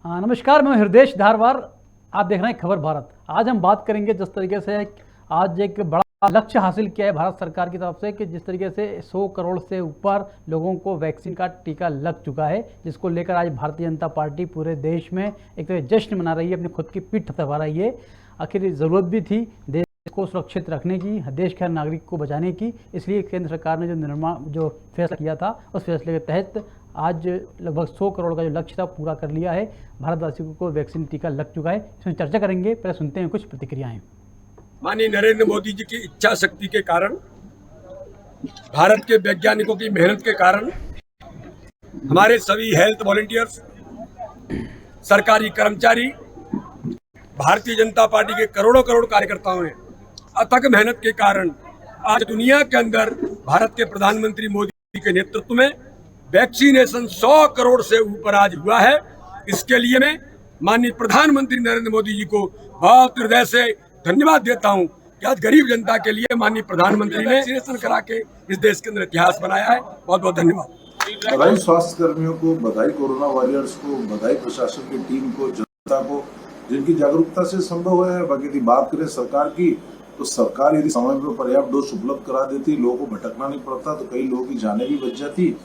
नमस्कार, मैं हृदय धारवार। आप देख रहे हैं खबर भारत। आज हम बात करेंगे जिस तरीके से आज एक बड़ा लक्ष्य हासिल किया है भारत सरकार की तरफ से कि जिस तरीके से 100 करोड़ से ऊपर लोगों को वैक्सीन का टीका लग चुका है, जिसको लेकर आज भारतीय जनता पार्टी पूरे देश में एक तरह जश्न मना रही है, अपनी खुद की पीठ थपथपा रही है। आखिर ज़रूरत भी थी देश को सुरक्षित रखने की, देश के हर नागरिक को बचाने की, इसलिए केंद्र सरकार ने जो फैसला किया था उस फैसले के तहत आज लगभग 100 करोड़ का जो लक्ष्य था पूरा कर लिया है। भारतवासियों को वैक्सीन टीका लग चुका है। इसमें चर्चा करेंगे, पहले सुनते हैं कुछ प्रतिक्रियाएं। माननीय नरेंद्र मोदी जी की इच्छा शक्ति के कारण, भारत के वैज्ञानिकों की मेहनत के कारण, हमारे सभी हेल्थ वॉलंटियर्स, सरकारी कर्मचारी, भारतीय जनता पार्टी के करोड़ों करोड़ कार्यकर्ताओं ने अथक मेहनत के कारण आज दुनिया के अंदर भारत के प्रधानमंत्री मोदी के नेतृत्व में वैक्सीनेशन 100 करोड़ से ऊपर आज हुआ है। इसके लिए मैं माननीय प्रधानमंत्री नरेंद्र मोदी जी को बहुत हृदय से धन्यवाद देता हूं कि आज गरीब जनता के लिए माननीय प्रधानमंत्री ने वैक्सीनेशन करा के इस देश के अंदर इतिहास बनाया है। बहुत बहुत धन्यवाद। बधाई स्वास्थ्य कर्मियों को, बधाई कोरोना वॉरियर्स को, बधाई प्रशासन की टीम को, जनता को, जिनकी जागरूकता से संभव है। बाकी यदि बात करें सरकार की, तो सरकार यदि समय पर पर्याप्त डोज उपलब्ध करा देती, लोगों को भटकना नहीं पड़ता, तो कई लोगों की जानें भी बच जाती।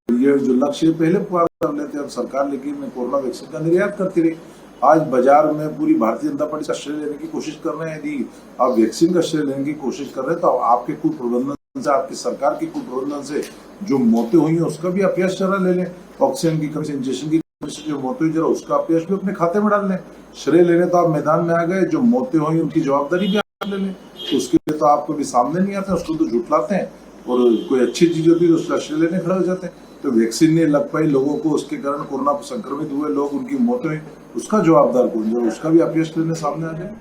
ये जो लक्ष्य पहले पूरा कर लेते अब सरकार, लेकिन कोरोना वैक्सीन का निर्यात करती रही। आज बाजार में पूरी भारतीय जनता पार्टी का श्रेय लेने की कोशिश कर रहे हैं। यदि आप वैक्सीन का श्रेय लेने की कोशिश कर रहे हैं तो आपके कुप्रबंधन से, आपकी सरकार के कुप्रबंधन से जो मौतें हुई हैं उसका भी अपयश जरा ले लें। ऑक्सीजन की कमी से, इंजेक्शन की कमी से जो मौतें हुई, जरा उसका अपयश भी अपने खाते में डाल लें। श्रेय लेने तो आप मैदान में आ गए, जो मौतें हुई उनकी जवाबदारी भी आप ले लें। उसके लिए तो आपको भी सामने नहीं आते, उसको तो झुठलाते हैं, और कोई अच्छी चीज होती है तो उसका श्रेय लेने खड़े हो जाते हैं। तो वैक्सीन नहीं लग पाई लोगों को, उसके कारण कोरोना संक्रमित हुए लोग, उनकी मौतें हुई, उसका जवाबदार कौन, जो उसका भी अपयश लेने सामने आ जाए।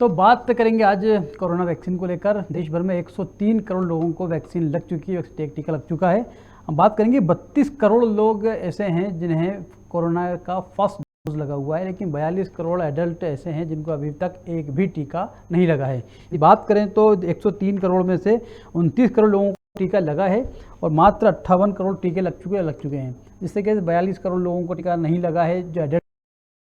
तो बात करेंगे आज कोरोना वैक्सीन को लेकर। देश भर में 103 करोड़ लोगों को वैक्सीन लग चुकी है, टीका लग चुका है। हम बात करेंगे 32 करोड़ लोग ऐसे हैं जिन्हें कोरोना का फर्स्ट डोज लगा हुआ है, लेकिन 42 करोड़ एडल्ट ऐसे हैं जिनको अभी तक एक भी टीका नहीं लगा है। यदि बात करें तो 103 करोड़ में से 29 करोड़ लोगों को टीका लगा है और मात्र 58 करोड़ टीके लग चुके हैं, जिससे कि 42 करोड़ लोगों को टीका नहीं लगा है जो एडल्ट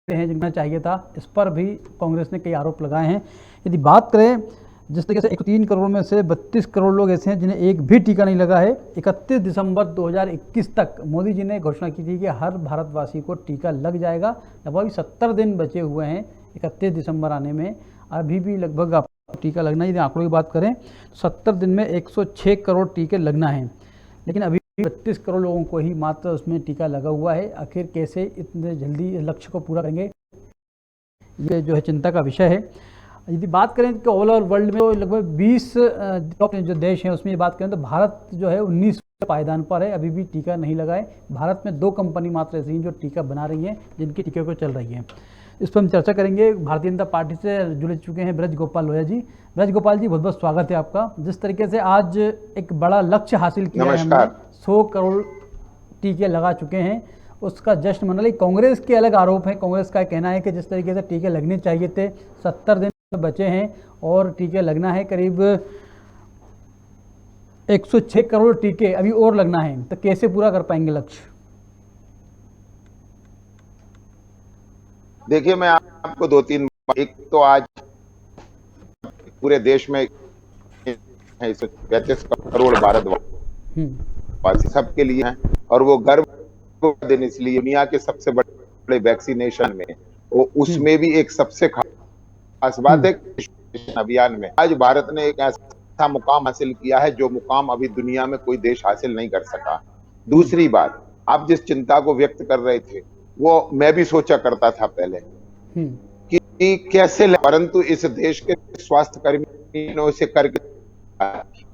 हैं, जिनका चाहिए था। इस पर भी कांग्रेस ने कई आरोप लगाए हैं। यदि बात करें जिस तरीके से 103 करोड़ में से 32 करोड़ लोग ऐसे हैं जिन्हें एक भी टीका नहीं लगा है। 31 दिसंबर 2021 तक मोदी जी ने घोषणा की थी कि हर भारतवासी को टीका लग जाएगा। लगभग 70 दिन बचे हुए हैं 31 दिसंबर आने में, अभी भी लगभग आपको टीका लगना है। यदि आंकड़ों की बात करें तो 70 दिन में 106 करोड़ टीके लगना है, लेकिन अभी 32 करोड़ लोगों को ही मात्र उसमें टीका लगा हुआ है। आखिर कैसे इतने जल्दी इस लक्ष्य को पूरा करेंगे, ये जो है चिंता का विषय है। यदि बात करें कि ऑल ओवर वर्ल्ड में तो लगभग 20 टॉप जो देश हैं उसमें बात करें तो भारत जो है 19 पायदान पर है, अभी भी टीका नहीं लगा है। भारत में 2 कंपनी मात्र ऐसी हैं जो टीका बना रही हैं, जिनकी टीके को चल रही हैं। इस पर हम चर्चा करेंगे। भारतीय जनता पार्टी से जुड़ चुके हैं ब्रज गोपाल लोहिया जी। ब्रज गोपाल जी, बहुत बहुत स्वागत है आपका। जिस तरीके से आज एक बड़ा लक्ष्य हासिल किया है, हमने 100 करोड़ टीके लगा चुके हैं, उसका जश्न मना रही। कांग्रेस के अलग आरोप है। कांग्रेस का कहना है कि जिस तरीके से टीके लगने चाहिए थे, 70 दिन बचे हैं और टीके लगना है, करीब 106 करोड़ टीके अभी और लगना है, तो कैसे पूरा कर पाएंगे लक्ष्य? देखिए, मैं आपको 2-3 एक तो आज पूरे देश में 35 करोड़ भारतवासी सबके लिए हैं, और वो गर्व का दिन इसलिए दुनिया के सबसे बड़े वैक्सीनेशन में, वो उसमें भी एक सबसे खास बात है अभियान में आज भारत ने एक ऐसा मुकाम हासिल किया है जो मुकाम अभी दुनिया में कोई देश हासिल नहीं कर सका। दूसरी बात, आप जिस चिंता को व्यक्त कर रहे थे वो मैं भी सोचा करता था पहले कि कैसे, परंतु इस देश के स्वास्थ्य कर्मियों से करके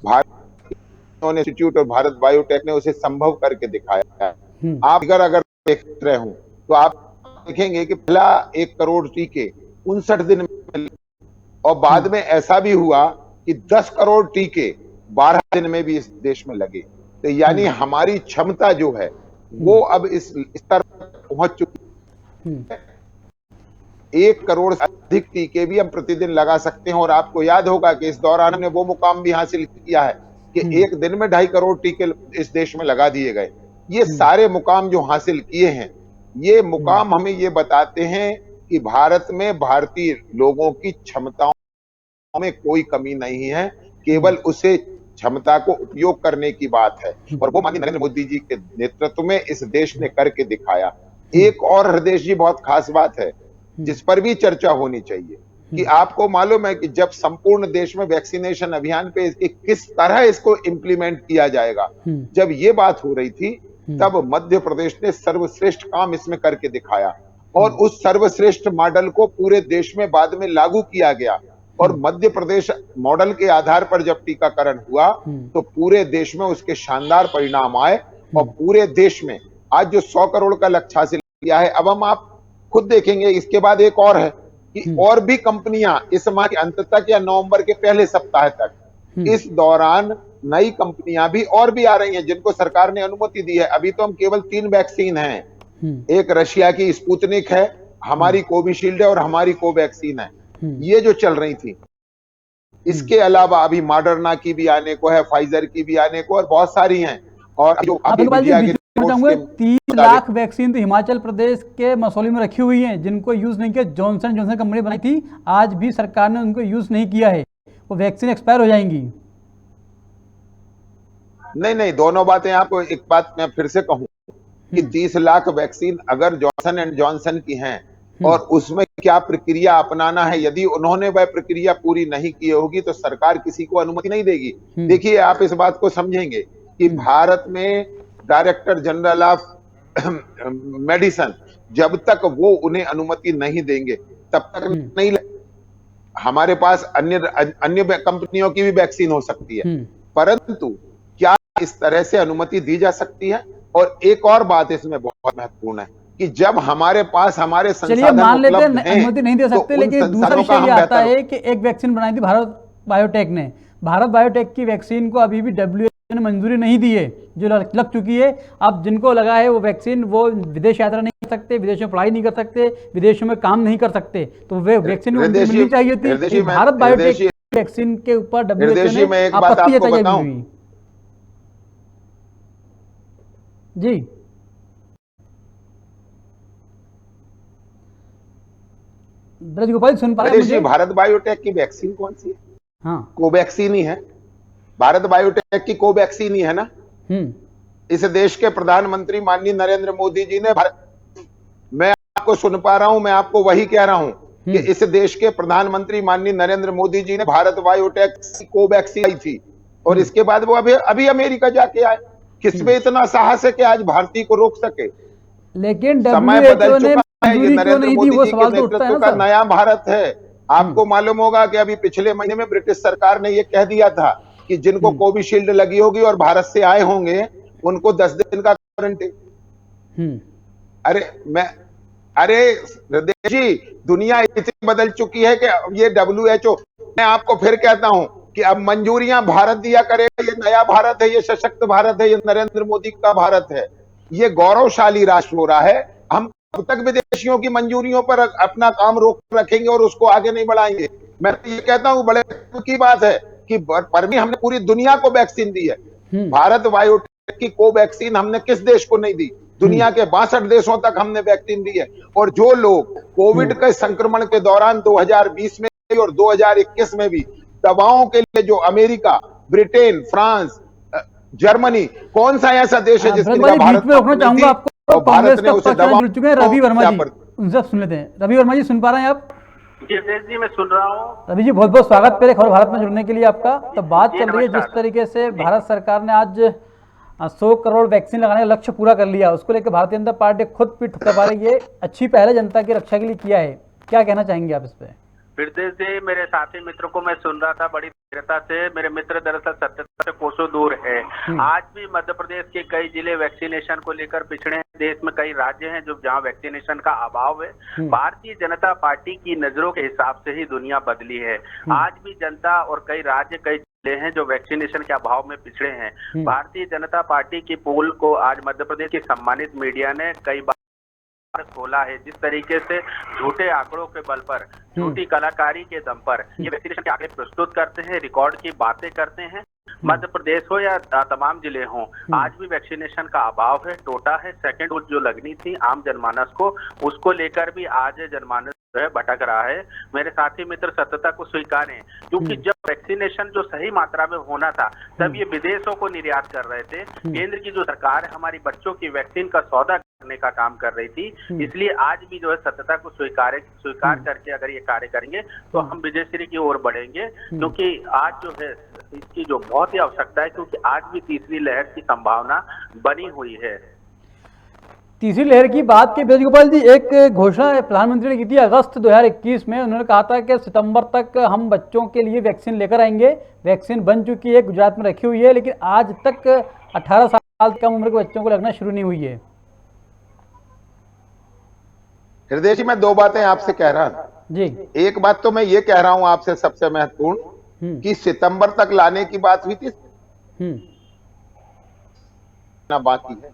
भारत इंस्टीट्यूट और भारत बायोटेक ने उसे संभव करके दिखाया। आप अगर देख रहे हो तो आप देखेंगे कि पहला 1 करोड़ टीके 59 दिन में, और बाद में ऐसा भी हुआ कि 10 करोड़ टीके 12 दिन में भी इस देश में लगे। तो यानी हमारी क्षमता जो है वो अब इस स्तर पर पहुंच चुकी है। 1 करोड़ से अधिक टीके भी हम प्रतिदिन लगा सकते हैं। और आपको याद होगा कि इस दौरान हमने वो मुकाम भी हासिल किया है कि एक दिन में 2.5 करोड़ टीके इस देश में लगा दिए गए। ये सारे मुकाम जो हासिल किए हैं, ये मुकाम हमें ये बताते हैं कि भारत में भारतीय लोगों की क्षमताओं में कोई कमी नहीं है, केवल उसे क्षमता को उपयोग करने की बात है, और वो माननीय नरेंद्र मोदी जी के नेतृत्व में इस देश ने करके दिखाया। एक और हृदय जी बहुत खास बात है जिस पर भी चर्चा होनी चाहिए कि आपको मालूम है कि जब संपूर्ण देश में वैक्सीनेशन अभियान पे किस तरह इसको इंप्लीमेंट किया जाएगा, जब ये बात हो रही थी तब मध्य प्रदेश ने सर्वश्रेष्ठ काम इसमें करके दिखाया, और उस सर्वश्रेष्ठ मॉडल को पूरे देश में बाद में लागू किया गया। और मध्य प्रदेश मॉडल के आधार पर जब टीकाकरण हुआ तो पूरे देश में उसके शानदार परिणाम आए, और पूरे देश में आज जो 100 करोड़ का लक्ष्य हासिल किया है, अब हम आप खुद देखेंगे इसके बाद एक और है कि और भी कंपनियां इस माह के अंत तक या नवंबर के पहले सप्ताह तक इस दौरान नई कंपनियां भी और भी आ रही हैं जिनको सरकार ने अनुमति दी है। अभी तो हम केवल 3 वैक्सीन हैं, एक रशिया की स्पुतनिक है, हमारी कोविशील्ड है और हमारी कोवैक्सीन है, ये जो चल रही थी। इसके अलावा अभी मॉडर्ना की भी आने को है, फाइजर की भी आने को, और बहुत सारी हैं। और जो 30 लाख वैक्सीन तो हिमाचल प्रदेश के मसौली में रखी हुई हैं जिनको यूज नहीं किया। जॉनसन जॉनसन कंपनी बनाई थी, आज भी सरकार ने उनको यूज नहीं किया है, वो वैक्सीन एक्सपायर हो जाएंगी। नहीं, दोनों बातें। आपको एक बात मैं फिर से कहूं कि 30 लाख वैक्सीन अगर जॉनसन एंड जॉनसन की हैं और उसमें क्या प्रक्रिया अपनाना है, यदि उन्होंने वह प्रक्रिया पूरी नहीं की होगी तो सरकार किसी को अनुमति नहीं देगी। देखिए, आप इस बात को समझेंगे कि भारत में डायरेक्टर जनरल ऑफ मेडिसिन जब तक वो उन्हें अनुमति नहीं देंगे तब तक नहीं। हमारे पास अन्य कंपनियों की भी वैक्सीन हो सकती है, परंतु क्या इस तरह से अनुमति दी जा सकती है? और एक और बात इसमें बहुत महत्वपूर्ण है कि जब हमारे पास हमारे संसाधन मान लेते हैं अनुमति नहीं दे तो सकते, लेकिन दूसरा विषय ये आता है कि एक वैक्सीन बनाई थी भारत बायोटेक ने। भारत बायोटेक की वैक्सीन को अभी भी WHO ने मंजूरी नहीं दी है, जो लग चुकी है। अब जिनको लगा है वो वैक्सीन, वो विदेश यात्रा नहीं कर सकते, विदेशों में पढ़ाई नहीं कर सकते, विदेशों में काम नहीं कर सकते, तो वे वैक्सीन मिलनी चाहिए थी। भारत बायोटेक वैक्सीन के ऊपर WHO ने आपत्ति जताई हुई। जी ब्रजगोपाल सुन पा रहे हैं? भारत बायोटेक की वैक्सीन कौन सी है? हाँ, कोवैक्सीन ही है। भारत बायोटेक की कोवैक्सीन ही है ना। इस देश के प्रधानमंत्री माननीय नरेंद्र मोदी जी ने मैं आपको सुन पा रहा हूं, मैं आपको वही कह रहा हूं कि इस देश के प्रधानमंत्री माननीय नरेंद्र मोदी जी ने भारत बायोटेक की कोवैक्सीन आई थी, और इसके बाद वो अभी अमेरिका जाके आए। किसमें इतना साहस है कि आज भारतीय को रोक सके? लेकिन समय बदल चुका है, ये नरेंद्र मोदी जी के नेतृत्व का नया भारत है। आपको मालूम होगा कि अभी पिछले महीने में ब्रिटिश सरकार ने यह कह दिया था कि जिनको कोविशील्ड लगी होगी और भारत से आए होंगे उनको 10 दिन का क्वारंटीन। अरे हृदय जी, दुनिया इतनी बदल चुकी है कि ये WHO, मैं आपको फिर कहता हूं कि अब मंजूरियां भारत दिया करेगा। ये नया भारत है, ये सशक्त भारत है, ये नरेंद्र मोदी का भारत है, ये गौरवशाली राष्ट्र हो रहा है। हम कब तक विदेशियों की मंजूरियों पर अपना काम रोक रखेंगे और उसको आगे नहीं बढ़ाएंगे? मैं ये कहता हूं बड़े की बात है कि परमी हमने पूरी दुनिया को वैक्सीन दी है। भारत बायोटेक की कोवैक्सीन हमने किस देश को नहीं दी? दुनिया के 62 देशों तक हमने वैक्सीन दी है। और जो लोग कोविड के संक्रमण के दौरान 2020 में और 2021 में भी दवाओं के लिए जो अमेरिका, ब्रिटेन, फ्रांस, जर्मनी, कौन सा ऐसा देश है जिसके लिए भारत में रोकना चाहूंगा आपको? भारत ने उसे जुड़ चुके हैं रवि वर्मा जी, उनसे सुन लेते हैं। रवि वर्मा जी, सुन पा रहे हैं आप? जी, मैं सुन रहा हूँ। रवि जी, बहुत बहुत स्वागत पहले खबर भारत में जुड़ने के लिए आपका। तो बात चल रही है जिस तरीके से भारत सरकार ने आज 100 करोड़ वैक्सीन लगाने का लक्ष्य पूरा कर लिया, उसको लेकर भारतीय जनता पार्टी खुद पीठ थपथपा रही है। अच्छी पहल है, जनता की रक्षा के लिए किया है, क्या कहना चाहेंगे आप इस पे? हृदय से मेरे साथी मित्रों को मैं सुन रहा था बड़ी धीरता से। मेरे मित्र दरअसल सत्यता से कोसों दूर है। आज भी मध्य प्रदेश के कई जिले वैक्सीनेशन को लेकर पिछड़े हैं। देश में कई राज्य हैं जो जहां वैक्सीनेशन का अभाव है। भारतीय जनता पार्टी की नजरों के हिसाब से ही दुनिया बदली है। आज भी जनता और कई राज्य, कई जिले हैं जो वैक्सीनेशन के अभाव में पिछड़े हैं। भारतीय जनता पार्टी की पोल को आज मध्य प्रदेश की सम्मानित मीडिया ने कई बार खोला है। जिस तरीके से झूठे आंकड़ों के बल पर, झूठी कलाकारी के दम पर ये वैक्सीनेशन के आंकड़े प्रस्तुत करते हैं, रिकॉर्ड की बातें करते हैं, मध्य प्रदेश हो या तमाम जिले हों, आज भी वैक्सीनेशन का अभाव है, टोटा है। सेकेंड डोज जो लगनी थी आम जनमानस को, उसको लेकर भी आज जनमानस जो है भटक रहा है। मेरे साथी मित्र सत्यता को स्वीकारें, क्योंकि जब वैक्सीनेशन जो सही मात्रा में होना था तब ये विदेशों को निर्यात कर रहे थे। केंद्र की जो सरकार है हमारी बच्चों की वैक्सीन का सौदा करने का काम कर रही थी, इसलिए आज भी जो है सत्यता को स्वीकार करके अगर ये कार्य करेंगे तो हम विजयश्री की ओर बढ़ेंगे, क्योंकि आज जो है इसकी जो बहुत ही आवश्यकता है, क्योंकि आज भी तीसरी लहर की संभावना बनी हुई है। तीसरी लहर की बात की ब्रजगोपाल जी, एक घोषणा प्रधानमंत्री ने की थी अगस्त 2021 में। उन्होंने कहा था कि सितंबर तक हम बच्चों के लिए वैक्सीन लेकर आएंगे। वैक्सीन बन चुकी है, गुजरात में रखी हुई है, लेकिन आज तक 18 साल कम उम्र के बच्चों को लगना शुरू नहीं हुई है। हृदय जी, मैं दो बातें आपसे कह रहा हूं जी। एक बात तो मैं ये कह रहा हूं आपसे सबसे महत्वपूर्ण कि सितंबर तक लाने की बात हुई थी ना, बाकी है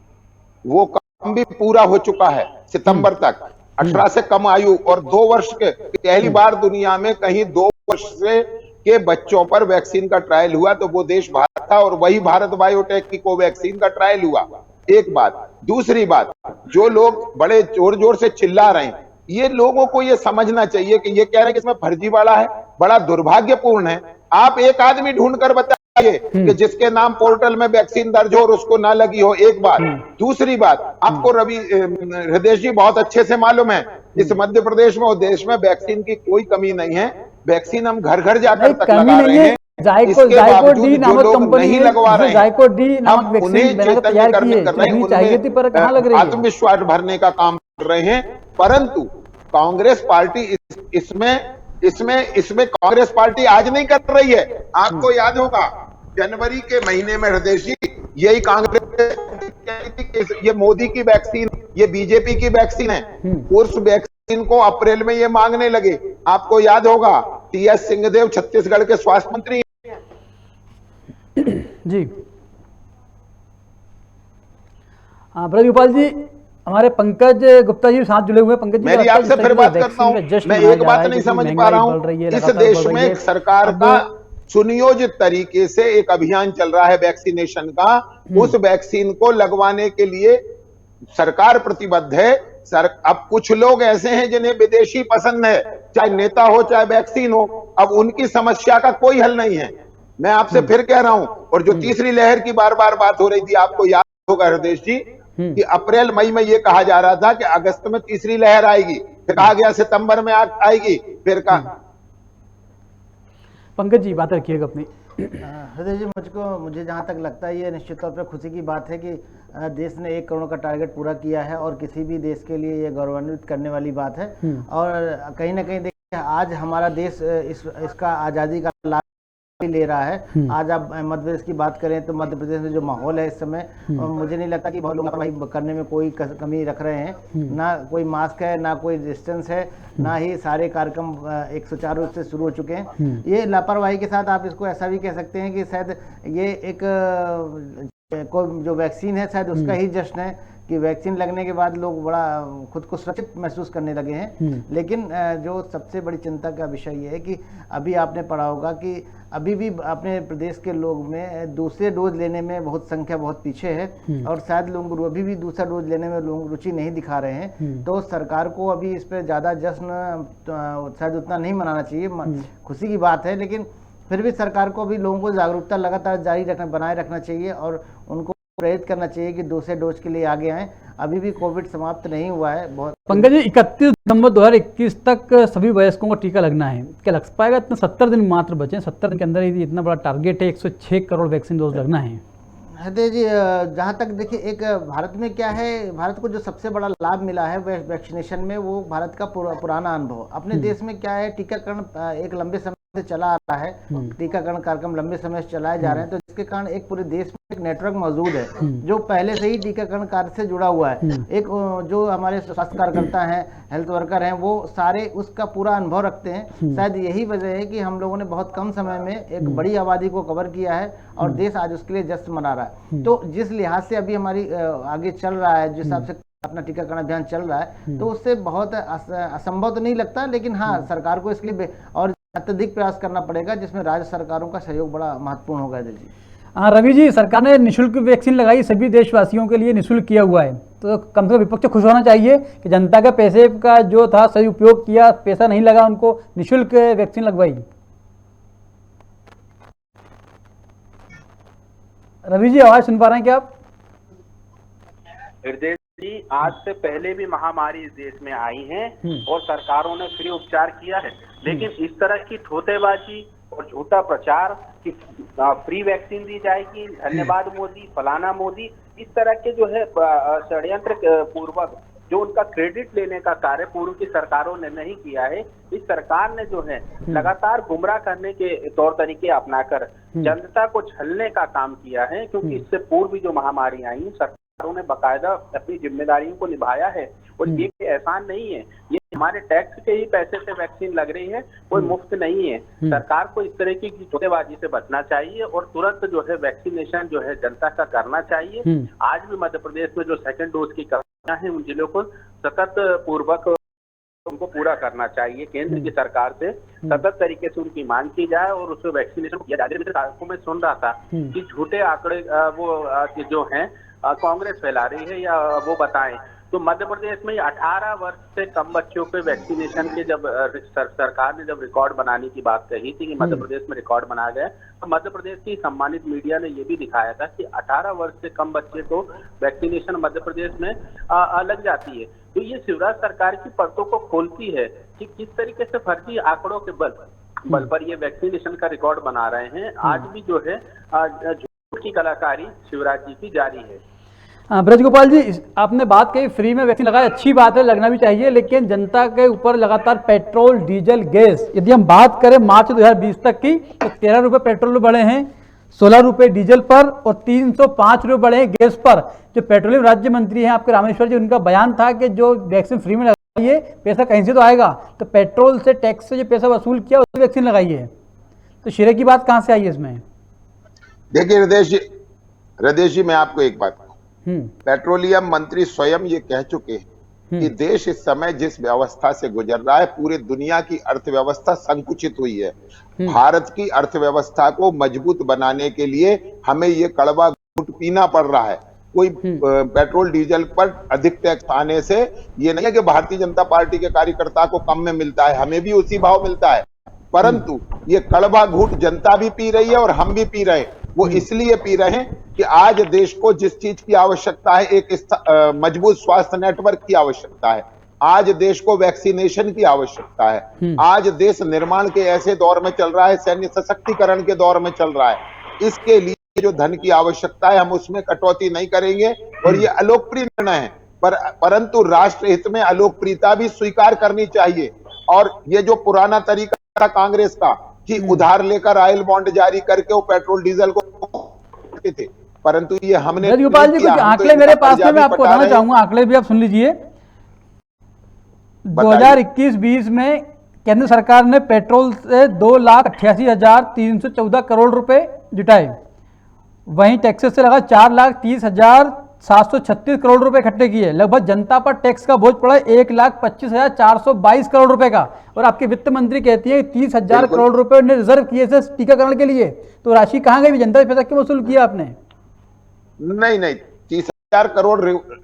वो काम भी पूरा हो चुका है। सितंबर तक 18 से कम आयु और 2 वर्ष के, पहली बार दुनिया में कहीं 2 वर्ष से के बच्चों पर वैक्सीन का ट्रायल हुआ तो वो देश भारत था, और वही भारत बायोटेक की कोवैक्सीन का ट्रायल हुआ। एक बात। दूसरी बात, जो लोग बड़े जोर जोर से चिल्ला रहे हैं, ये लोगों को ये समझना चाहिए कि ये कह रहे हैं कि इसमें फर्जीवाड़ा है, बड़ा दुर्भाग्यपूर्ण है। आप एक आदमी ढूंढकर बताइए कि जिसके नाम पोर्टल में वैक्सीन दर्ज हो और उसको ना लगी हो। एक बात। दूसरी बात, आपको हृदय जी बहुत अच्छे से मालूम है, इस मध्य प्रदेश में और देश में वैक्सीन की कोई कमी नहीं है। वैक्सीन हम घर घर जाकर तक लगा रहे हैं। जायको डी नामक कंपनी नहीं लगवा रहे हैं, जायको डी नामक हम वैक्सीन उन्हें चैतन्य करने कर रहे हैं, चाहिए थी पर कहां लग रही है, आत्मविश्वास भरने का काम कर रहे हैं। परंतु कांग्रेस पार्टी इसमें कांग्रेस पार्टी आज नहीं कर रही है। आपको याद होगा जनवरी के महीने में हृदय जी यही कांग्रेस, ये मोदी की वैक्सीन, ये बीजेपी की वैक्सीन है, उस वैक्सीन को अप्रैल में ये मांगने लगे। आपको याद होगा टीएस सिंहदेव छत्तीसगढ़ के स्वास्थ्य मंत्री जी। हाँ ब्रजगोपाल जी, हमारे पंकज गुप्ता जी साथ जुड़े हुए हैं। पंकज जी, मेरी आपसे फिर बात करता हूं। मैं एक बात नहीं समझ पा रहा हूं, इस देश में सरकार का सुनियोजित तरीके से एक अभियान चल रहा है वैक्सीनेशन का। उस वैक्सीन को लगवाने के लिए सरकार प्रतिबद्ध है। अब कुछ लोग ऐसे हैं जिन्हें विदेशी पसंद है, चाहे नेता हो चाहे वैक्सीन हो। अब उनकी समस्या का कोई हल नहीं है। मैं आपसे फिर कह रहा हूं, और जो तीसरी लहर की बार बार बात हो रही थी, आपको याद होगा हृदय जी कि अप्रैल मई में ये कहा जा रहा था कि अगस्त में तीसरी लहर आएगी, फिर कहा गया सितंबर में आएगी, फिर कहा। पंकज जी बात रखिएगा अपनी। हृदय जी, मुझे जहाँ तक लगता है ये निश्चित तौर पर खुशी की बात है कि देश ने 1 करोड़ का टारगेट पूरा किया है, और किसी भी देश के लिए ये गौरवान्वित करने वाली बात है। और कहीं ना कहीं देखिए आज हमारा देश इसका आज़ादी का लाभ ले रहा है। आज आप मध्य प्रदेश की बात करें तो मध्य प्रदेश में जो माहौल है इस समय, मुझे नहीं लगता कि बहुत लोग लापरवाही करने में कोई कमी रख रहे हैं। ना कोई मास्क है, ना कोई डिस्टेंस है, ना ही सारे कार्यक्रम एक सुचारू रूप से शुरू हो चुके हैं। ये लापरवाही के साथ आप इसको ऐसा भी कह सकते हैं कि शायद ये एक जो वैक्सीन है शायद उसका ही जश्न है कि वैक्सीन लगने के बाद लोग बड़ा खुद को सुरक्षित महसूस करने लगे हैं। लेकिन जो सबसे बड़ी चिंता का विषय ये है कि अभी आपने पढ़ा होगा कि अभी भी अपने प्रदेश के लोग में दूसरे डोज लेने में बहुत संख्या बहुत पीछे है, और शायद लोग अभी भी दूसरा डोज लेने में लोग रुचि नहीं दिखा रहे हैं। तो सरकार को अभी इस पर ज़्यादा जश्न शायद उतना नहीं मनाना चाहिए। खुशी की बात है, लेकिन फिर भी सरकार को भी लोगों को जागरूकता लगातार बनाए रखना चाहिए, और उनको प्रेरित करना चाहिए कि दूसरे डोज के लिए आगे आएं। अभी भी कोविड समाप्त नहीं हुआ है। बहुत पंकज जी, 31 दिसंबर 2021 तक सभी वयस्कों को टीका लगना है, क्या लग पाएगा? इतना 70 दिन मात्र बचे, 70 दिन के अंदर ही इतना बड़ा टारगेट है, 106 करोड़ वैक्सीन डोज लगना है। हृदय जी, जहाँ तक देखिए, एक भारत में क्या है, भारत को जो सबसे बड़ा लाभ मिला है वैक्सीनेशन में, वो भारत का पुराना अनुभव। अपने देश में क्या है, टीकाकरण एक लंबे समय से चला आ रहा है, टीकाकरण कार्यक्रम लंबे समय से चलाए जा रहे हैं, तो जिसके कारण एक पूरे देश में एक नेटवर्क मौजूद है जो पहले से ही टीकाकरण कार्य से जुड़ा हुआ है। एक जो हमारे स्वास्थ्य कार्यकर्ता हैं, हेल्थ वर्कर हैं, वो सारे उसका पूरा अनुभव रखते हैं। शायद यही वजह है कि हम लोगों ने बहुत कम समय में एक बड़ी आबादी को कवर किया है, और देश आज उसके लिए जश्न मना रहा है। तो जिस लिहाज से अभी हमारी आगे चल रहा है, जिस हिसाब से अपना टीकाकरण अभियान चल रहा है, तो उससे बहुत असंभव तो नहीं लगता, लेकिन हाँ, सरकार को इसके लिए और अत्यधिक प्रयास करना पड़ेगा, जिसमें राज्य सरकारों का सहयोग बड़ा महत्वपूर्ण होगा। जी हाँ रवि जी, सरकार ने निःशुल्क वैक्सीन लगाई, सभी देशवासियों के लिए निःशुल्क किया हुआ है, तो कम से कम विपक्ष को खुश होना चाहिए कि जनता का पैसे का जो था सही उपयोग किया, पैसा नहीं लगा, उनको निःशुल्क वैक्सीन लगवाई। रवि जी, आवाज सुन पा रहे हैं क्या आप? हृदय जी, आज से पहले भी महामारी इस देश में आई है और सरकारों ने फ्री उपचार किया है, लेकिन इस तरह की थोतेबाजी और झूठा प्रचार कि फ्री वैक्सीन दी जाएगी, धन्यवाद मोदी, फलाना मोदी, इस तरह के जो है षड्यंत्र पूर्वक जो उनका क्रेडिट लेने का कार्य पूर्व की सरकारों ने नहीं किया है, इस सरकार ने जो है लगातार गुमराह करने के तौर तरीके अपनाकर जनता को छलने का काम किया है। क्योंकि इससे पूर्व भी जो महामारी आई, सरकारों ने बाकायदा अपनी जिम्मेदारियों को निभाया है और ये एहसान नहीं है, ये हमारे टैक्स के ही पैसे से वैक्सीन लग रही है, कोई मुफ्त नहीं है। सरकार को इस तरह की धोखेबाजी से बचना चाहिए और तुरंत जो है वैक्सीनेशन जो है जनता का करना चाहिए। आज भी मध्य प्रदेश में जो सेकंड डोज की कमियां हैं, उन जिलों को सतत पूर्वक उनको पूरा करना चाहिए। केंद्र की सरकार से सतत तरीके से उनकी मांग की जाए और उसमें वैक्सीनेशन किया जाए। मैं सुन रहा था कि झूठे आंकड़े वो जो हैं कांग्रेस फैला रही है या वो बताएं, तो मध्य प्रदेश में 18 वर्ष से कम बच्चों के वैक्सीनेशन के जब सरकार ने जब रिकॉर्ड बनाने की बात कही थी कि मध्य प्रदेश में रिकॉर्ड बनाया गया, तो मध्य प्रदेश की सम्मानित मीडिया ने ये भी दिखाया था कि 18 वर्ष से कम बच्चे को वैक्सीनेशन मध्य प्रदेश में लग जाती है। तो ये शिवराज सरकार की परतों को खोलती है कि किस तरीके से फर्जी आंकड़ों के बल पर ये वैक्सीनेशन का रिकॉर्ड बना रहे हैं। आज भी जो है झूठ की कलाकारी शिवराज जी की जारी है। ब्रज गोपाल जी, आपने बात कही फ्री में वैक्सीन लगाए, अच्छी बात है, लगना भी चाहिए, लेकिन जनता के ऊपर लगातार पेट्रोल, डीजल, गैस, यदि हम बात करें मार्च 2020 तक की, तो 13 रुपये पेट्रोल बढ़े हैं, 16 रुपये डीजल पर और 305 रुपये बढ़े हैं गैस पर। जो पेट्रोलियम राज्य मंत्री हैं आपके रामेश्वर जी, उनका बयान था कि जो वैक्सीन फ्री में लगाइए, पैसा कहीं से तो आएगा, तो पेट्रोल से, टैक्स से जो पैसा वसूल किया उससे वैक्सीन लगाइए, तो शिरे की बात कहाँ से आई है इसमें? देखिए हृदय जी, मैं आपको एक बात, पेट्रोलियम मंत्री स्वयं ये कह चुके हैं कि देश इस समय जिस व्यवस्था से गुजर रहा है, पूरी दुनिया की अर्थव्यवस्था संकुचित हुई है। भारत की अर्थव्यवस्था को मजबूत बनाने के लिए हमें ये कड़वा घूंट पीना पड़ रहा है। कोई पेट्रोल डीजल पर अधिक टैक्स आने से ये नहीं है कि भारतीय जनता पार्टी के कार्यकर्ता को कम में मिलता है, हमें भी उसी भाव मिलता है, परंतु ये कड़वा घूंट जनता भी पी रही है और हम भी पी रहे हैं। वो इसलिए पी रहे हैं कि आज देश को जिस चीज की आवश्यकता है, एक मजबूत स्वास्थ्य नेटवर्क की आवश्यकता है, आज देश को वैक्सीनेशन की आवश्यकता है, आज देश निर्माण के ऐसे दौर में चल रहा है, सैन्य सशक्तिकरण के दौर में चल रहा है। इसके लिए जो धन की आवश्यकता है, हम उसमें कटौती नहीं करेंगे और ये अलोकप्रिय निर्णय है, परंतु राष्ट्र हित में अलोकप्रियता भी स्वीकार करनी चाहिए। और ये जो पुराना तरीका था कांग्रेस का कि उधार लेकर ऑयल बॉन्ड जारी करके वो पेट्रोल डीजल को करते थे, परंतु ये हमने गोपाल जी, कुछ आंकड़े मेरे पास में मैं आपको बताना चाहूंगा, आंकड़े भी आप सुन लीजिए। 2021-20 में केंद्र सरकार ने पेट्रोल से 2,88,314 करोड़ रुपए जुटाए, वहीं टैक्सेस से लगा 4,30,736 करोड़ रुपए इकट्ठे किए। लगभग जनता पर टैक्स का बोझ पड़ा 1,25,422 करोड़ रुपए का, और आपके वित्त मंत्री कहती है 30,000 करोड़ रुपए उन्हें रिजर्व किए थे टीकाकरण के लिए, तो राशि कहां गई? जनता से पैसा क्यों वसूल किया आपने? नहीं, 30,000 करोड़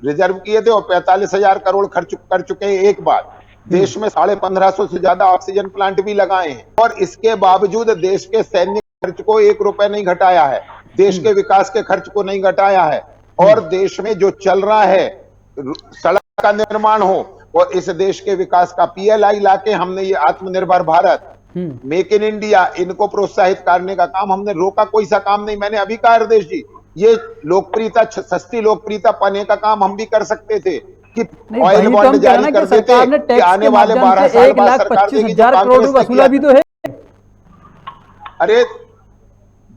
रिजर्व किए थे और 45,000 करोड़ खर्च कर चुके हैं एक बार। देश में 1,550 से ज्यादा ऑक्सीजन प्लांट भी लगाए हैं, और इसके बावजूद देश के सैन्य खर्च को 1 रुपए नहीं घटाया है, देश के विकास के खर्च को नहीं घटाया है। और देश में जो चल रहा है, सड़क का निर्माण हो और इस देश के विकास का PLI लाके हमने ये आत्मनिर्भर भारत, मेक इन इंडिया, इनको प्रोत्साहित करने का काम हमने रोका, कोई सा काम नहीं। मैंने अभी कहा हृदय जी, ये लोकप्रियता, सस्ती लोकप्रियता पाने का काम हम भी कर सकते थे कि ऑयल बॉन्ड जारी कर देते कि आने वाले 12 साल बाद सरकार देगी जो कांग्रेस ने किया भी तो है। अरे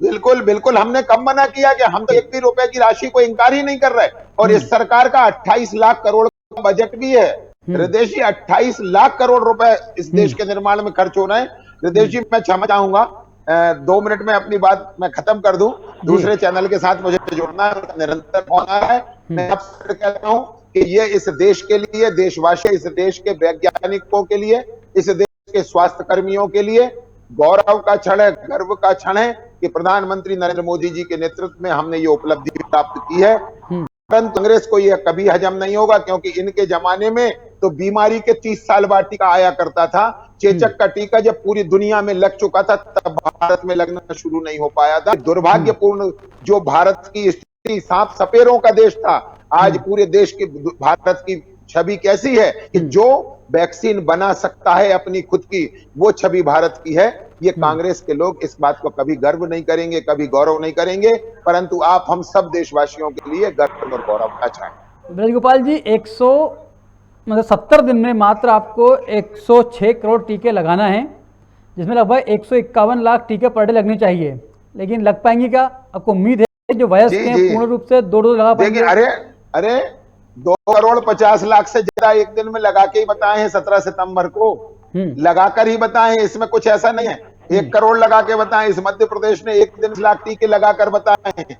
बिल्कुल हमने कब मना किया कि हम तो 1 भी रुपए की राशि को इंकार ही नहीं कर रहे। और इस सरकार का 28 लाख करोड़ का बजट भी है हृदय जी, 28 लाख करोड़ रुपए इस देश के निर्माण में खर्च हो रहे हैं। हृदय जी, मैं क्षमा चाहूंगा, 2 मिनट में अपनी बात मैं खत्म कर दूं, दूसरे चैनल के साथ मुझे जुड़ना है, निरंतर होना है। मैं आपसे कहता हूं कि ये इस देश के लिए, देशवासी, इस देश के वैज्ञानिकों के लिए, इस देश के स्वास्थ्य कर्मियों के लिए गौरव का क्षण है, गर्व का क्षण है कि प्रधानमंत्री नरेंद्र मोदी जी के नेतृत्व में हमने ये उपलब्धि प्राप्त की है। परंतु कांग्रेस को यह कभी हजम नहीं होगा, क्योंकि इनके जमाने में तो बीमारी के 30 साल बाद टीका आया करता था। चेचक का टीका जब पूरी दुनिया में लग चुका था तब भारत में लगना शुरू नहीं हो पाया था। दुर्भाग्यपूर्ण जो भारत की स्थिति, सांप सपेरों का देश था, आज पूरे देश के भारत की छवि कैसी है कि जो वैक्सीन बना सकता है अपनी खुद की, वो छवि भारत की है। ये कांग्रेस के लोग इस बात को कभी गर्व नहीं करेंगे, कभी गौरव नहीं करेंगे, परंतु आप हम सब देशवासियों के लिए गर्व और गौरव का क्षण। ब्रजगोपाल जी, 70 दिन में मात्र आपको 106 करोड़ टीके लगाना है, जिसमें लगभग 151 लाख टीके पर डे लगने चाहिए, लेकिन लग पाएंगे क्या? आपको उम्मीद है जो वयस्क हैं पूर्ण रूप से 2 डोज लगा पाएंगे? अरे 2,50,00,000 से ज्यादा एक दिन में लगा के ही बताए हैं 17 सितंबर को, लगाकर ही बताए हैं, इसमें कुछ ऐसा नहीं है 1 करोड़ लगा के बताए। इस मध्य प्रदेश ने 1 दिन लाख टीके लगाकर बताए हैं।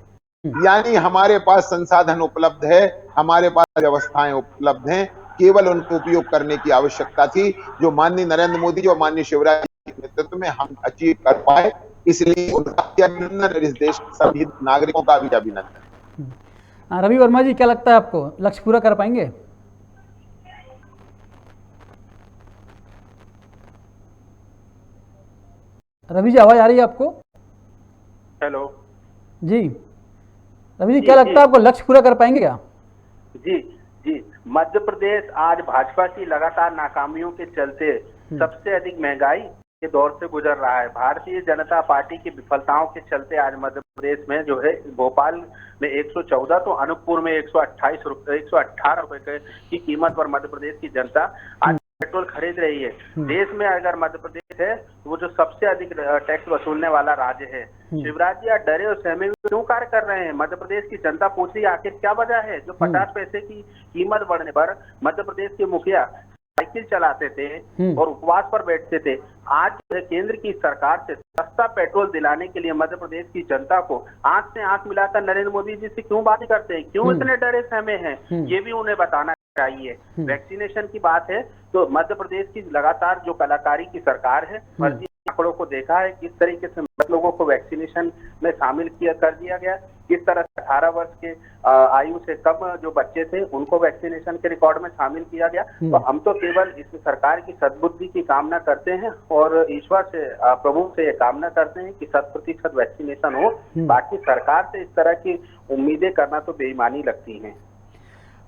यानी हमारे पास संसाधन उपलब्ध है, हमारे पास व्यवस्थाएं उपलब्ध हैं, केवल उनको उपयोग करने की आवश्यकता थी, जो माननीय नरेंद्र मोदी जी और माननीय शिवराज जी के नेतृत्व में हम अचीव कर पाए। इसलिए उनका अभिनंदन, इस देश के सभी नागरिकों का भी अभिनंदन। रवि वर्मा जी, क्या लगता है आपको लक्ष्य पूरा कर पाएंगे? रवि जी, आवाज आ रही है आपको? हेलो जी रवि जी, क्या लगता है आपको लक्ष्य पूरा कर पाएंगे क्या? जी, मध्य प्रदेश आज भाजपा की लगातार नाकामियों के चलते सबसे अधिक महंगाई के दौर से गुजर रहा है। भारतीय जनता पार्टी की विफलताओं के चलते आज मध्य प्रदेश में जो है, भोपाल में 114 तो अनूपपुर में 118 रुपए की कीमत पर मध्य प्रदेश की जनता आज पेट्रोल खरीद रही है। देश में अगर मध्य प्रदेश है वो जो सबसे अधिक टैक्स वसूलने वाला राज्य है। शिवराज जी आज डरे और सहमे हुए क्यों कार्य कर रहे हैं? मध्य प्रदेश की जनता पूछ रही है आखिर क्या वजह है जो 50 पैसे की कीमत बढ़ने पर मध्य प्रदेश के मुखिया साइकिल चलाते थे और उपवास पर बैठते थे। आज केंद्र की सरकार से सस्ता पेट्रोल दिलाने के लिए मध्य प्रदेश की जनता को आंख से आंख मिलाकर नरेंद्र मोदी जी से क्यों बात करते हैं, क्यों इतने डरे सहमे हैं, ये भी उन्हें बताना चाहिए। वैक्सीनेशन की बात है तो मध्य प्रदेश की लगातार जो कलाकारी की सरकार है, फर्जी आंकड़ों को देखा है किस तरीके से लोगों को वैक्सीनेशन में शामिल कर दिया गया, किस तरह से 18 वर्ष के आयु से कम जो बच्चे थे उनको वैक्सीनेशन के रिकॉर्ड में शामिल किया गया। तो हम तो केवल इस सरकार की सद्बुद्धि की कामना करते हैं और ईश्वर से, प्रभु से ये कामना करते हैं कि 100% वैक्सीनेशन हो। बाकी सरकार से इस तरह की उम्मीदें करना तो बेईमानी लगती है।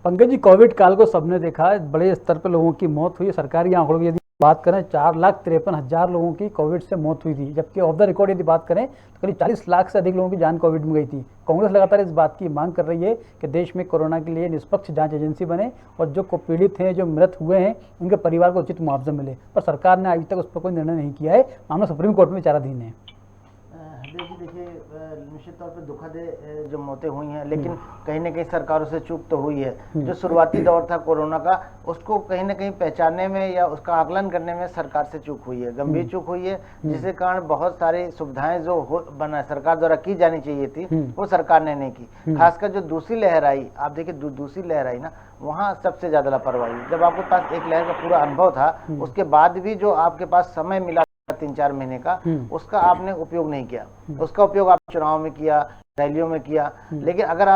पंकज जी, कोविड काल को सबने देखा है, बड़े स्तर पर लोगों की मौत हुई। सरकारी आंकड़ों की यदि बात करें 4,53,000 लोगों की कोविड से मौत हुई थी, जबकि ऑफ द रिकॉर्ड यदि बात करें तो करीब 40 लाख से अधिक लोगों की जान कोविड में गई थी। कांग्रेस लगातार इस बात की मांग कर रही है कि देश में कोरोना के लिए निष्पक्ष जांच एजेंसी बने और जो पीड़ित हैं, जो मृत हुए हैं, उनके परिवार को उचित मुआवजा मिले, पर सरकार ने अभी तक उस पर कोई निर्णय नहीं किया है। मामला सुप्रीम कोर्ट में विचाराधीन है। देखिए, निश्चित तौर पे दुखद जो मौतें हुई हैं, लेकिन कहीं ना कहीं सरकारों से चूक तो हुई है। जो शुरुआती दौर था कोरोना का, उसको कहीं ना कहीं पहचानने में या उसका आकलन करने में सरकार से चूक हुई है, गंभीर चूक हुई है, जिसके कारण बहुत सारी सुविधाएं जो सरकार द्वारा की जानी चाहिए थी वो सरकार ने नहीं की। खासकर जो दूसरी लहर आई, आप देखिए दूसरी लहर आई ना, वहाँ सबसे ज्यादा लापरवाही। जब आपके पास एक लहर का पूरा अनुभव था, उसके बाद भी जो आपके पास समय मिला 3-4 महीने का, उसका आपने उपयोग नहीं किया। उसका उपयोग आप चुनाव में किया, रैलियों में किया, लेकिन अगर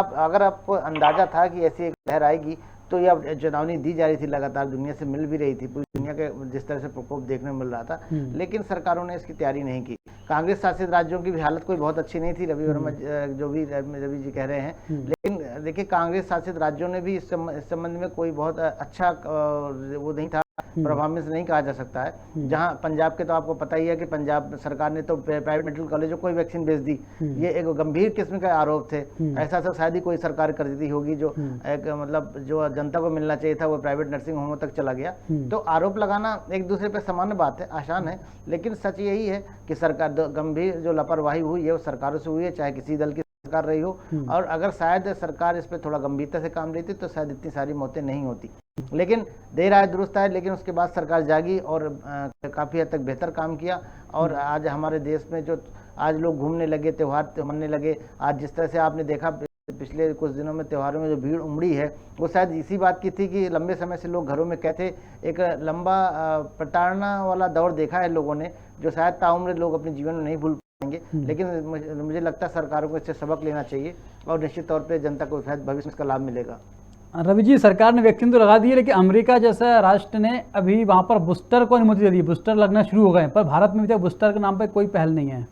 आपको अंदाजा था कि ऐसी एक लहर आएगी तो यह चेतावनी दी जा रही थी, लगातार दुनिया से मिल भी रही थी, पूरी दुनिया के जिस तरह से प्रकोप देखने को मिल रहा था, लेकिन सरकारों ने इसकी तैयारी नहीं की। कांग्रेस शासित राज्यों की भी हालत कोई बहुत अच्छी नहीं थी, रवि वर्मा जो भी रवि जी कह रहे हैं, लेकिन देखिए कांग्रेस शासित राज्यों ने भी इस संबंध में कोई बहुत अच्छा वो नहीं था, प्रभावित नहीं कहा जा सकता है। जहां पंजाब के तो आपको पता ही है कि पंजाब सरकार ने तो प्राइवेट मेडिकल कॉलेजों को वैक्सीन भेज दी। ये एक गंभीर किस्म का आरोप थे। ऐसा तो शायद ही कोई सरकार कर दी होगी जो एक मतलब जो जनता को मिलना चाहिए था वो प्राइवेट नर्सिंग होमों तक चला गया। तो आरोप लगाना एक दूसरे पर सामान्य बात है, आसान है, लेकिन सच यही है कि सरकार गंभीर जो लापरवाही हुई है वो सरकारों से हुई है, चाहे किसी दल की सरकार रही हो। और अगर शायद सरकार इस पर थोड़ा गंभीरता से काम लेती तो शायद इतनी सारी मौतें नहीं होती। लेकिन देर आए दुरुस्त आए, लेकिन उसके बाद सरकार जागी और काफ़ी हद तक बेहतर काम किया। और आज हमारे देश में जो आज लोग घूमने लगे, त्यौहार मनने लगे, आज जिस तरह से आपने देखा पिछले कुछ दिनों में त्योहारों में जो भीड़ उमड़ी है, वो शायद इसी बात की थी कि लंबे समय से लोग घरों में कहते, एक लंबा प्रताड़ना वाला दौर देखा है लोगों ने, जो शायद ताउम्र लोग अपने जीवन में नहीं भूल लेकिन मुझे लगता है सरकारों को इससे सबक लेना चाहिए और निश्चित तौर पे जनता को शायद भविष्य में इसका लाभ मिलेगा। रवि जी, सरकार ने वैक्सीन तो लगा दी है, लेकिन अमेरिका जैसा राष्ट्र ने अभी वहाँ पर बूस्टर को अनुमति दे दी, बूस्टर लगना शुरू हो गए, पर भारत में अभी तक बूस्टर के नाम पर कोई पहल नहीं है।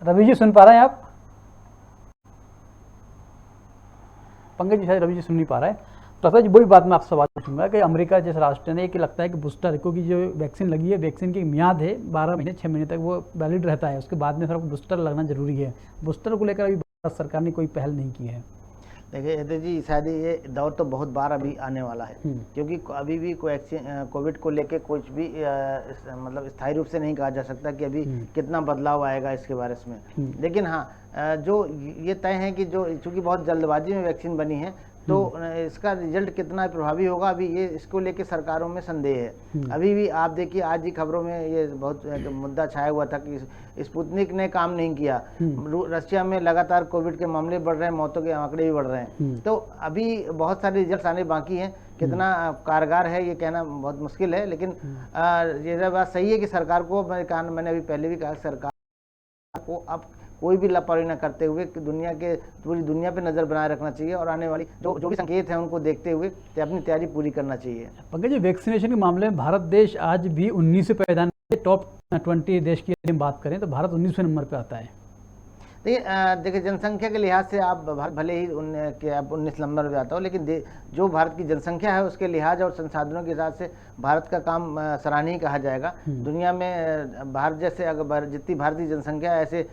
रवि जी सुन पा रहे हैं आप? पंकज जी शायद रवि जी सुन नहीं पा रहा है। तो जी वही बात मैं आपसे सवाल पूछूंगा कि अमेरिका जैसे राष्ट्र ने कि लगता है कि बूस्टर, क्योंकि जो वैक्सीन लगी है, वैक्सीन की मियाद है 12 महीने 6 महीने तक वो वैलिड रहता है, उसके बाद में फिर बूस्टर लगना जरूरी है। बूस्टर को लेकर अभी भारत सरकार ने कोई पहल नहीं की है। देखिए यदि जी शायद ये दौर तो बहुत बार अभी आने वाला है, क्योंकि अभी भी कोविड को लेके कुछ भी मतलब स्थायी रूप से नहीं कहा जा सकता कि अभी कितना बदलाव आएगा इसके बारे में। लेकिन हाँ, जो ये तय है कि जो चूंकि बहुत जल्दबाजी में वैक्सीन बनी है, तो इसका रिजल्ट कितना प्रभावी होगा, अभी ये इसको लेके सरकारों में संदेह है। अभी भी आप देखिए आज ही खबरों में ये बहुत मुद्दा छाया हुआ था कि स्पुतनिक ने काम नहीं किया। रशिया में लगातार कोविड के मामले बढ़ रहे हैं, मौतों के आंकड़े भी बढ़ रहे हैं। तो अभी बहुत सारे रिजल्ट आने बाकी हैं, कितना कारगर है ये कहना बहुत मुश्किल है। लेकिन ये बात सही है कि सरकार को, मैंने अभी पहले भी कहा, सरकार को अब कोई भी लापरवाही न करते हुए पूरी दुनिया पे नजर बनाए रखना चाहिए और आने वाली जो भी संकेत हैं उनको देखते हुए अपनी तैयारी पूरी करना चाहिए। पंकज जी, वैक्सीनेशन के मामले में भारत देश आज भी 19 पैदा टॉप 20 देश की यदि हम बात करें तो भारत 19वें नंबर पे आता है। देखिए जनसंख्या के लिहाज से आप भले ही आप 19 नंबर पे आता हो, लेकिन जो भारत की जनसंख्या है उसके लिहाज और संसाधनों के हिसाब से भारत का काम सराहनीय कहा जाएगा। दुनिया में भारत जैसे अगर जितनी भारतीय जनसंख्या है, ऐसे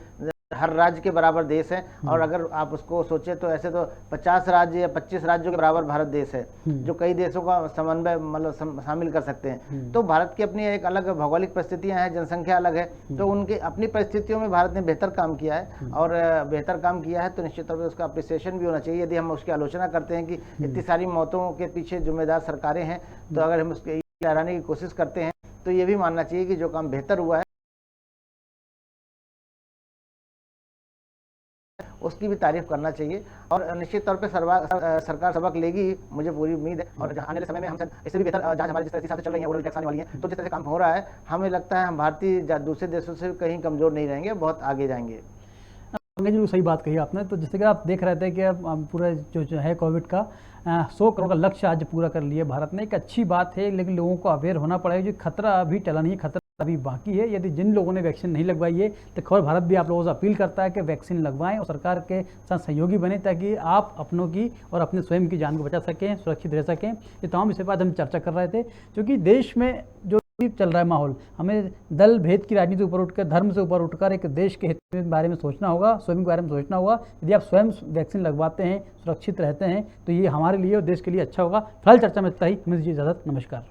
हर राज्य के बराबर देश है। और अगर आप उसको सोचे तो ऐसे तो 50 राज्य या 25 राज्यों के बराबर भारत देश है, जो कई देशों का समन्वय मतलब शामिल कर सकते हैं। तो भारत की अपनी एक अलग भौगोलिक परिस्थितियां हैं, जनसंख्या अलग है, तो उनके अपनी परिस्थितियों में भारत ने बेहतर काम किया है। और बेहतर काम किया है तो निश्चित तौर पर उसका अप्रिसिएशन भी होना चाहिए। यदि हम उसकी आलोचना करते हैं कि इतनी सारी मौतों के पीछे जिम्मेदार सरकारें हैं, तो अगर हम उसके लहराने की कोशिश करते हैं तो ये भी मानना चाहिए कि जो काम बेहतर हुआ है उसकी भी तारीफ करना चाहिए। और निश्चित तौर पे सरकार सबक लेगी, मुझे पूरी उम्मीद है। और आने वाले समय में हम इससे भी बेहतर जांच हमारे जिस तरह से चल रही है, ओरल टैक्स आने वाली है, तो जिस तरह से काम हो रहा है, हमें लगता है हम भारतीय दूसरे देशों से कहीं कमजोर नहीं रहेंगे, बहुत आगे जाएंगे। पंकज जी सही बात कही आपने। तो जैसे कि आप देख रहे थे कि अब पूरा जो है कोविड का 100 करोड़ का लक्ष्य आज पूरा कर लिया भारत ने, एक अच्छी बात है। लेकिन लोगों को अवेयर होना पड़ेगा, जो खतरा अभी टला नहीं है, खतरा अभी बाकी है। यदि जिन लोगों ने वैक्सीन नहीं लगवाई है, तो खबर भारत भी आप लोगों से अपील करता है कि वैक्सीन लगवाएं और सरकार के साथ सहयोगी बने, ताकि आप अपनों की और अपने स्वयं की जान को बचा सकें, सुरक्षित रह सकें। ये तमाम विषय पर हम चर्चा कर रहे थे, क्योंकि देश में जो चल रहा है माहौल, हमें दल भेद की राजनीति ऊपर उठकर, धर्म से ऊपर उठकर एक देश के हित के बारे में सोचना होगा, स्वयं के बारे में सोचना होगा। यदि आप स्वयं वैक्सीन लगवाते हैं, सुरक्षित रहते हैं, तो ये हमारे लिए और देश के लिए अच्छा होगा। फिलहाल चर्चा में इतना ही, मुझे इजाजत, नमस्कार।